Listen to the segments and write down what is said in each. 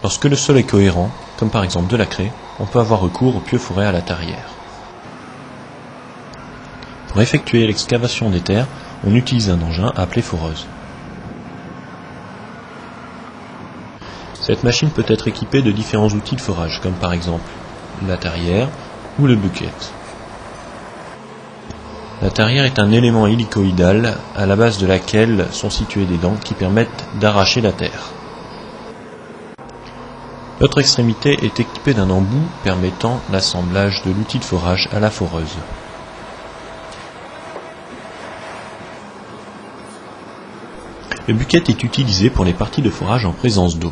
Lorsque le sol est cohérent, comme par exemple de la craie, on peut avoir recours au pieu foré à la tarière. Pour effectuer l'excavation des terres, on utilise un engin appelé foreuse. Cette machine peut être équipée de différents outils de forage, comme par exemple la tarière ou le bucket. La tarière est un élément hélicoïdal à la base de laquelle sont situées des dents qui permettent d'arracher la terre. L'autre extrémité est équipée d'un embout permettant l'assemblage de l'outil de forage à la foreuse. Le bucket est utilisé pour les parties de forage en présence d'eau.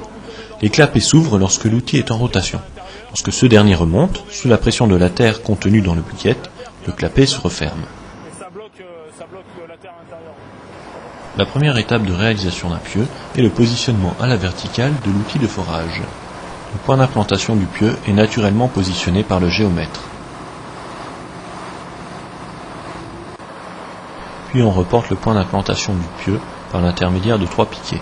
Les clapets s'ouvrent lorsque l'outil est en rotation. Lorsque ce dernier remonte, sous la pression de la terre contenue dans le bucket, le clapet se referme. La première étape de réalisation d'un pieu est le positionnement à la verticale de l'outil de forage. Le point d'implantation du pieu est naturellement positionné par le géomètre. Puis on reporte le point d'implantation du pieu par l'intermédiaire de 3 piquets.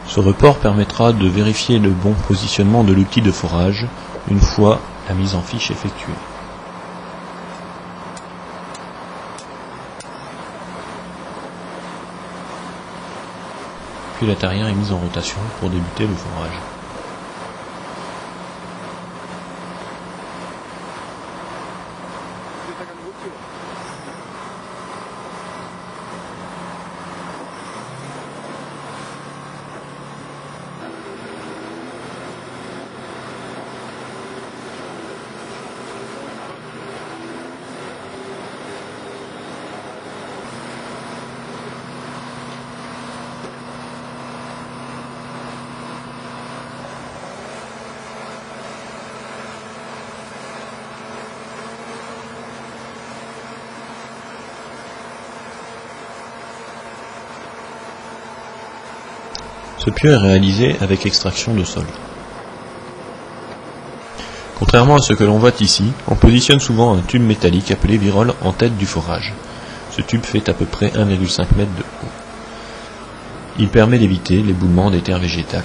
Ce report permettra de vérifier le bon positionnement de l'outil de forage une fois la mise en fiche effectuée. Puis la tarière est mise en rotation pour débuter le forage. Ce pieu est réalisé avec extraction de sol. Contrairement à ce que l'on voit ici, on positionne souvent un tube métallique appelé virole en tête du forage. Ce tube fait à peu près 1,5 m de haut. Il permet d'éviter l'éboulement des terres végétales.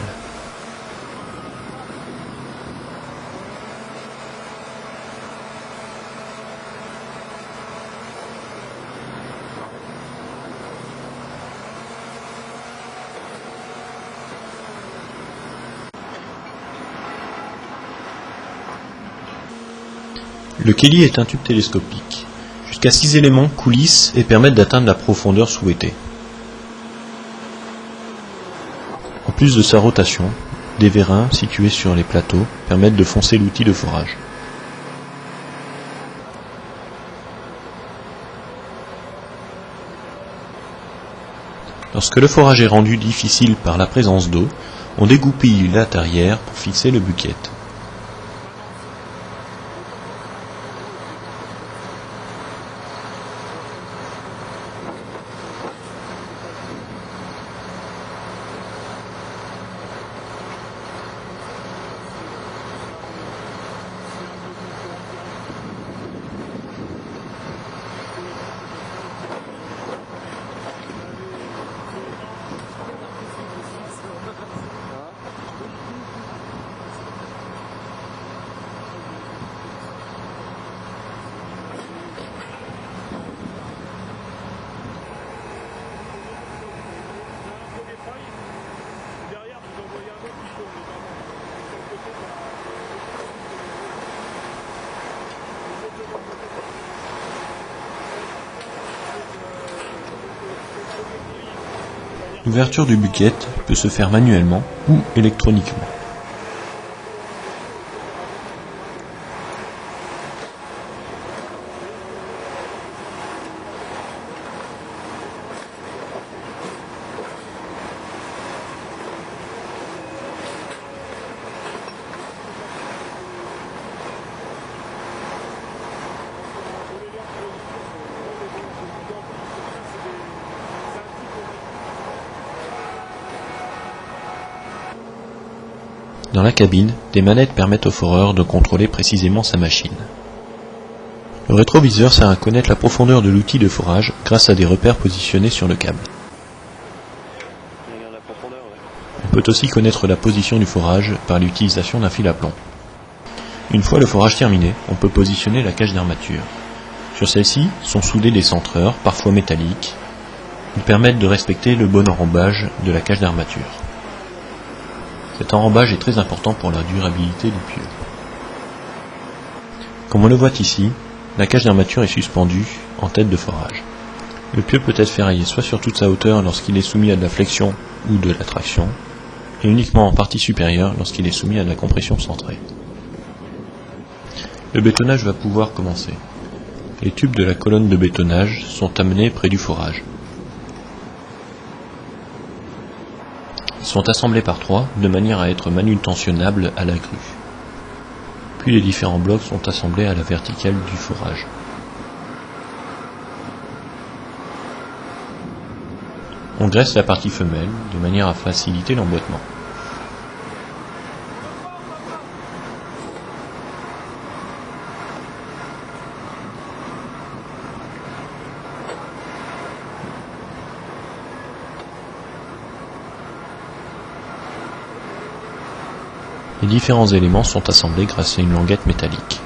Le Kelly est un tube télescopique. Jusqu'à 6 éléments coulissent et permettent d'atteindre la profondeur souhaitée. En plus de sa rotation, des vérins situés sur les plateaux permettent de foncer l'outil de forage. Lorsque le forage est rendu difficile par la présence d'eau, on dégoupille la tarière pour fixer le bucket. L'ouverture du bucket peut se faire manuellement ou électroniquement. Dans la cabine, des manettes permettent au foreur de contrôler précisément sa machine. Le rétroviseur sert à connaître la profondeur de l'outil de forage grâce à des repères positionnés sur le câble. peut aussi connaître la position du forage par l'utilisation d'un fil à plomb. Une fois le forage terminé, on peut positionner la cage d'armature. Sur celle-ci sont soudés des centreurs, parfois métalliques. Ils permettent de respecter le bon enrobage de la cage d'armature. Cet enrobage est très important pour la durabilité du pieu. Comme on le voit ici, la cage d'armature est suspendue en tête de forage. Le pieu peut être ferraillé soit sur toute sa hauteur lorsqu'il est soumis à de la flexion ou de la traction, et uniquement en partie supérieure lorsqu'il est soumis à de la compression centrée. Le bétonnage va pouvoir commencer. Les tubes de la colonne de bétonnage sont amenés près du forage. Ils sont assemblés par 3 de manière à être manutentionnables à la grue. Puis les différents blocs sont assemblés à la verticale du forage. On graisse la partie femelle de manière à faciliter l'emboîtement. Les différents éléments sont assemblés grâce à une languette métallique.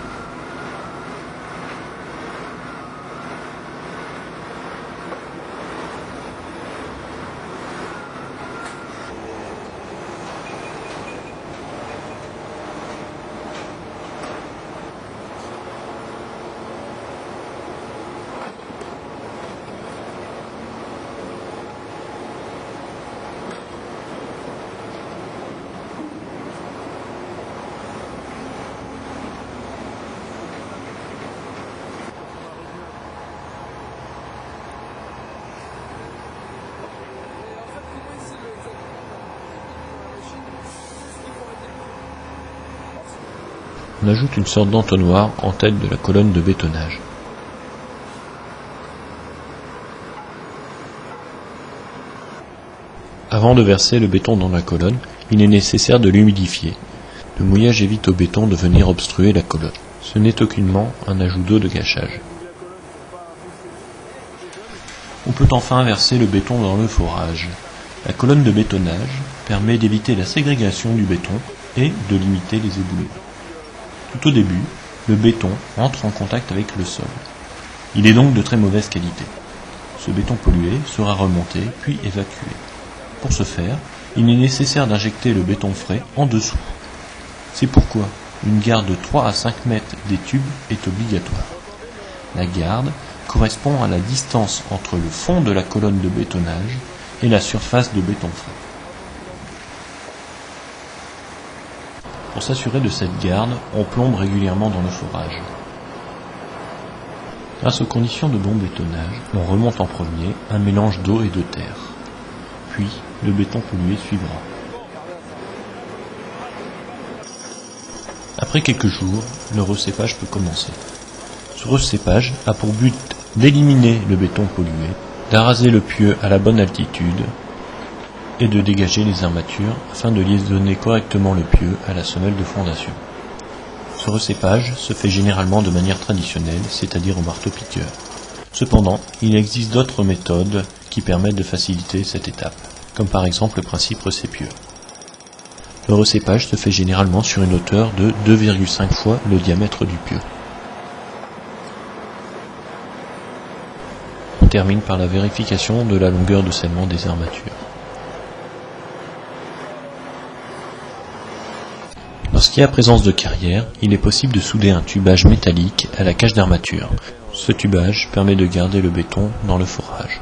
On ajoute une sorte d'entonnoir en tête de la colonne de bétonnage. Avant de verser le béton dans la colonne, il est nécessaire de l'humidifier. Le mouillage évite au béton de venir obstruer la colonne. Ce n'est aucunement un ajout d'eau de gâchage. On peut enfin verser le béton dans le forage. La colonne de bétonnage permet d'éviter la ségrégation du béton et de limiter les éboulements. Tout au début, le béton entre en contact avec le sol. Il est donc de très mauvaise qualité. Ce béton pollué sera remonté puis évacué. Pour ce faire, il est nécessaire d'injecter le béton frais en dessous. C'est pourquoi une garde de 3 à 5 mètres des tubes est obligatoire. La garde correspond à la distance entre le fond de la colonne de bétonnage et la surface de béton frais. Pour s'assurer de cette garde, on plombe régulièrement dans le forage. Grâce aux conditions de bon bétonnage, on remonte en premier un mélange d'eau et de terre. Puis, le béton pollué suivra. Après quelques jours, le recépage peut commencer. Ce recépage a pour but d'éliminer le béton pollué, d'arraser le pieu à la bonne altitude et de dégager les armatures afin de liaisonner correctement le pieu à la semelle de fondation. Ce recépage se fait généralement de manière traditionnelle, c'est-à-dire au marteau-piqueur. Cependant, il existe d'autres méthodes qui permettent de faciliter cette étape, comme par exemple le principe recépieux. Le recépage se fait généralement sur une hauteur de 2,5 fois le diamètre du pieu. On termine par la vérification de la longueur de scellement des armatures. Lorsqu'il y a présence de carrière, il est possible de souder un tubage métallique à la cage d'armature. Ce tubage permet de garder le béton dans le forage.